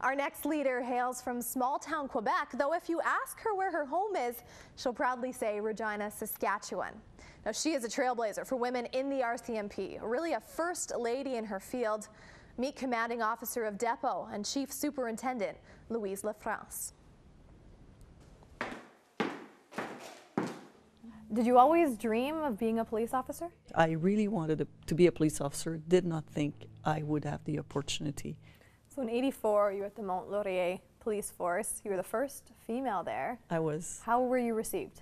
Our next leader hails from small-town Quebec, though if you ask her where her home is, she'll proudly say Regina, Saskatchewan. Now, she is a trailblazer for women in the RCMP, really a first lady in her field. Meet Commanding Officer of Depot and Chief Superintendent Louise Lafrance. Did you always dream of being a police officer? I really wanted to be a police officer, did not think I would have the opportunity. So in '84, you were at the Mont Laurier Police Force. You were the first female there. I was. How were you received?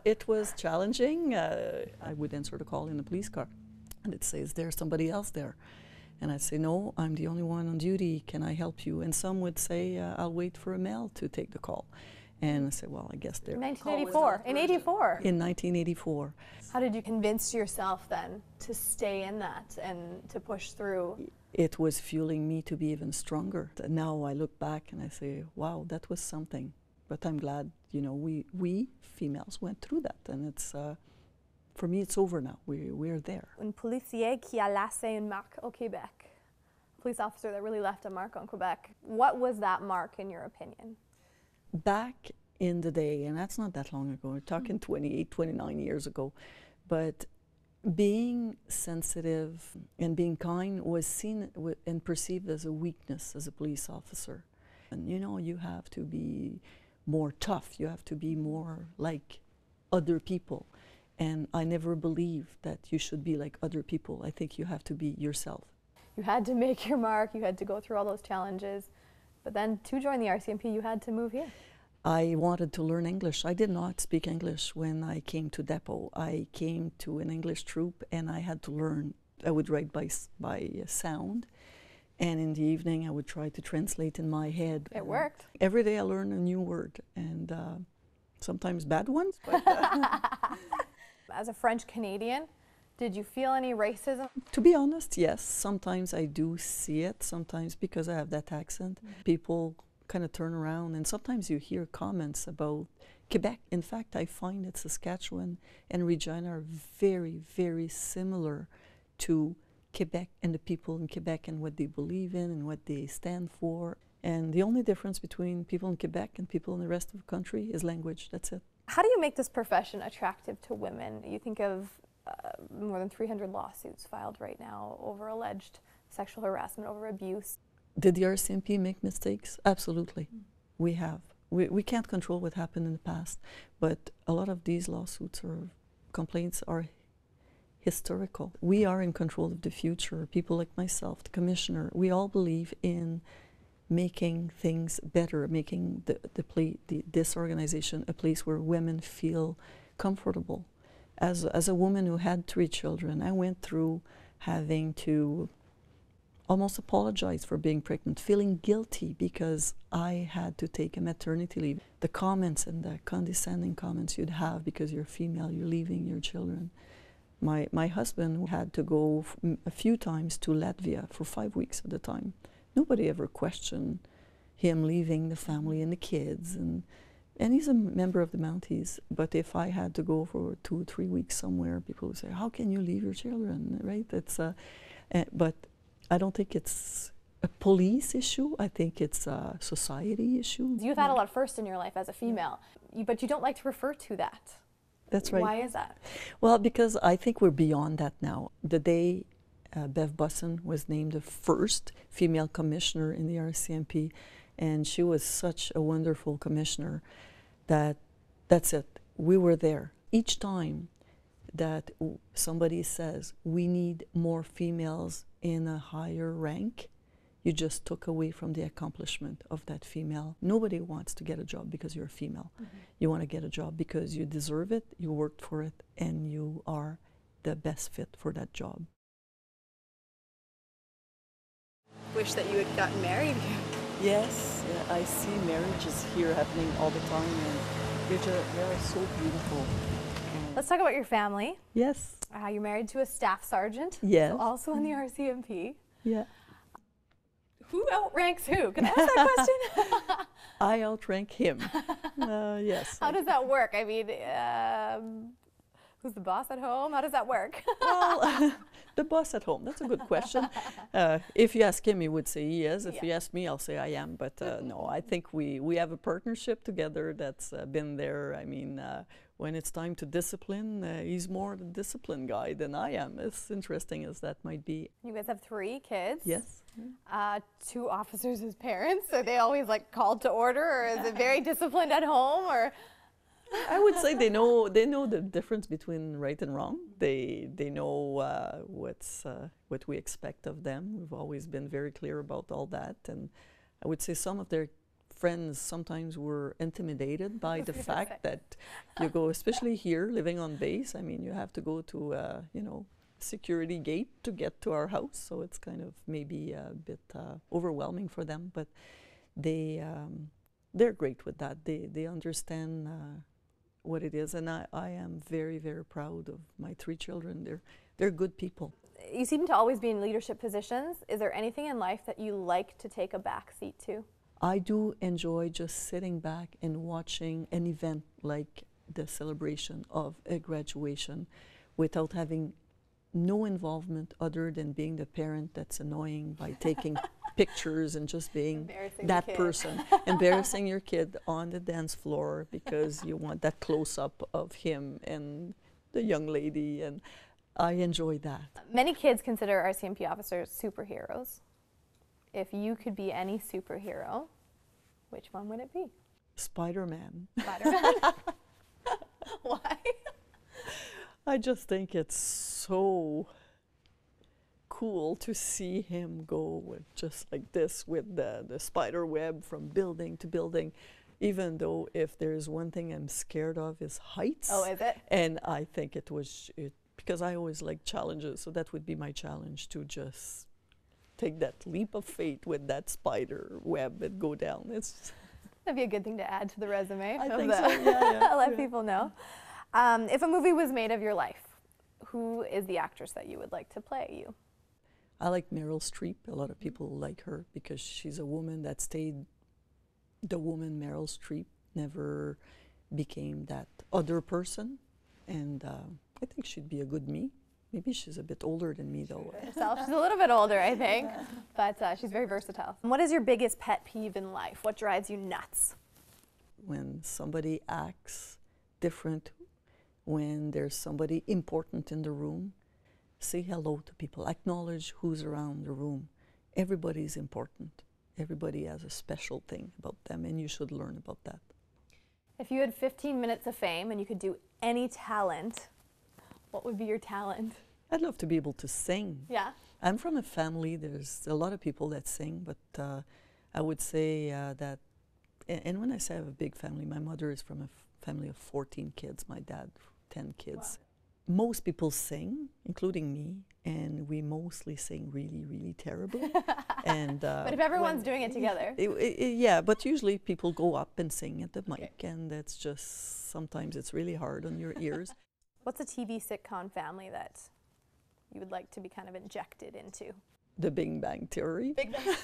It was challenging. I would answer the call in the police car, and it says, "There's somebody else there." And I'd say, "No, I'm the only one on duty. Can I help you?" And some would say, "I'll wait for a male to take the call." And I said, "Well, I guess they're." In 1984. In '84. In 1984. How did you convince yourself then to stay in that and to push through? It was fueling me to be even stronger. Now I look back and I say, "Wow, that was something." But I'm glad, you know, we females went through that, and it's for me, it's over now. We're there. Un policier qui a laissé une marque au Québec. A police officer that really left a mark on Quebec. What was that mark, in your opinion? Back in the day, and that's not that long ago, we're talking 28, 29 years ago, but being sensitive and being kind was seen and perceived as a weakness as a police officer. And you know, you have to be more tough, you have to be more like other people. And I never believed that you should be like other people. I think you have to be yourself. You had to make your mark, you had to go through all those challenges, but then to join the RCMP, you had to move here. I wanted to learn English. I did not speak English when I came to Depot. I came to an English troop and I had to learn. I would write by sound, and in the evening I would try to translate in my head. It worked. Every day I learned a new word, and sometimes bad ones. But as a French Canadian, did you feel any racism? To be honest, yes. Sometimes I do see it, sometimes because I have that accent. People kind of turn around, and sometimes you hear comments about Quebec. In fact, I find that Saskatchewan and Regina are very, very similar to Quebec and the people in Quebec and what they believe in and what they stand for. And the only difference between people in Quebec and people in the rest of the country is language. That's it. How do you make this profession attractive to women? You think of more than 300 lawsuits filed right now over alleged sexual harassment, over abuse. Did the RCMP make mistakes? Absolutely. We have. We can't control what happened in the past, but a lot of these lawsuits or complaints are historical. We are in control of the future. People like myself, the commissioner, we all believe in making things better, making this organization a place where women feel comfortable. As a woman who had 3 children, I went through having to almost apologize for being pregnant, feeling guilty because I had to take a maternity leave. The comments and the condescending comments you'd have because you're female, you're leaving your children. My husband had to go a few times to Latvia for 5 weeks at a time. Nobody ever questioned him leaving the family and the kids, and he's a member of the Mounties. But if I had to go for 2 or 3 weeks somewhere, people would say, "How can you leave your children?" Right? It's but I don't think it's a police issue. I think it's a society issue. You've had a lot first in your life as a female, but you don't like to refer to that. That's right. Why is that? Well, because I think we're beyond that now. The day Bev Busson was named the first female commissioner in the RCMP, and she was such a wonderful commissioner that's it. We were there. Each time that somebody says we need more females in a higher rank, you just took away from the accomplishment of that female. Nobody wants to get a job because you're a female. You want to get a job because you deserve it, you worked for it, and you are the best fit for that job. Wish that you had gotten married. Yes, I see marriages here happening all the time, and they're so beautiful. Let's talk about your family. Yes. You're married to a staff sergeant. Yes. So also in the RCMP. Yeah. Who outranks who? Can I ask that question? I outrank him. Yes. How does that work? I mean, who's the boss at home? How does that work? Well, The boss at home, that's a good question. If you ask him, he would say he is. If Yeah. you ask me, I'll say I am. But no, I think we have a partnership together that's been there. I mean, when it's time to discipline, he's more the discipline guy than I am, as interesting as that might be. You guys have 3 kids. Yes. 2 officers as parents. Are they always like called to order, or is it very disciplined at home? Or I would say they know the difference between right and wrong. They know what we expect of them. We've always been very clear about all that, and I would say some of their friends sometimes were intimidated by the fact that you go, especially here living on base. I mean, you have to go to security gate to get to our house, so it's kind of maybe a bit overwhelming for them, but they're great with that. They understand what it is, and I am very, very proud of my 3 children. They're good people. you seem to always be in leadership positions. Is there anything in life that you like to take a back seat to? I do enjoy just sitting back and watching an event like the celebration of a graduation without having no involvement other than being the parent that's annoying by taking pictures and just being that person, embarrassing your kid on the dance floor because you want that close-up of him and the young lady, and I enjoy that. Many kids consider RCMP officers superheroes. If you could be any superhero, which one would it be? Spider-Man. Spider-Man? Why? I just think it's so cool to see him go with just like this with the spider web from building to building, even though if there's one thing I'm scared of is heights. Oh, is it? And I think it was, because I always like challenges, so that would be my challenge, to just take that leap of faith with that spider web and go down. That'd be a good thing to add to the resume. I think so, yeah. Let people know. If a movie was made of your life, who is the actress that you would like to play you? I like Meryl Streep. A lot of people like her because she's a woman that stayed the woman. Meryl Streep never became that other person, and I think she'd be a good me. Maybe she's a bit older than me, though. Herself. She's a little bit older, I think, but she's very versatile. What is your biggest pet peeve in life? What drives you nuts? When somebody acts different, when there's somebody important in the room, say hello to people, acknowledge who's around the room. Everybody's important. Everybody has a special thing about them, and you should learn about that. If you had 15 minutes of fame and you could do any talent, what would be your talent? I'd love to be able to sing. Yeah? I'm from a family, there's a lot of people that sing, but I would say that, and when I say I have a big family, my mother is from a family of 14 kids, my dad 10 kids. Wow. Most people sing, including me, and we mostly sing really, really terribly. But if everyone's doing it together. Yeah, but usually people go up and sing at the mic, and that's just, sometimes it's really hard on your ears. What's a TV sitcom family that you would like to be kind of injected into? The Big Bang Theory. Big Bang.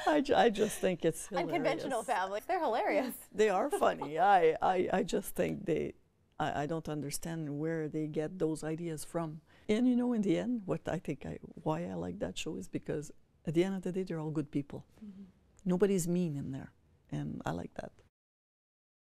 I just think it's hilarious. Unconventional families. They're hilarious. They are funny. I just think I don't understand where they get those ideas from. And you know, in the end, why I like that show is because at the end of the day, they're all good people. Mm-hmm. Nobody's mean in there, and I like that.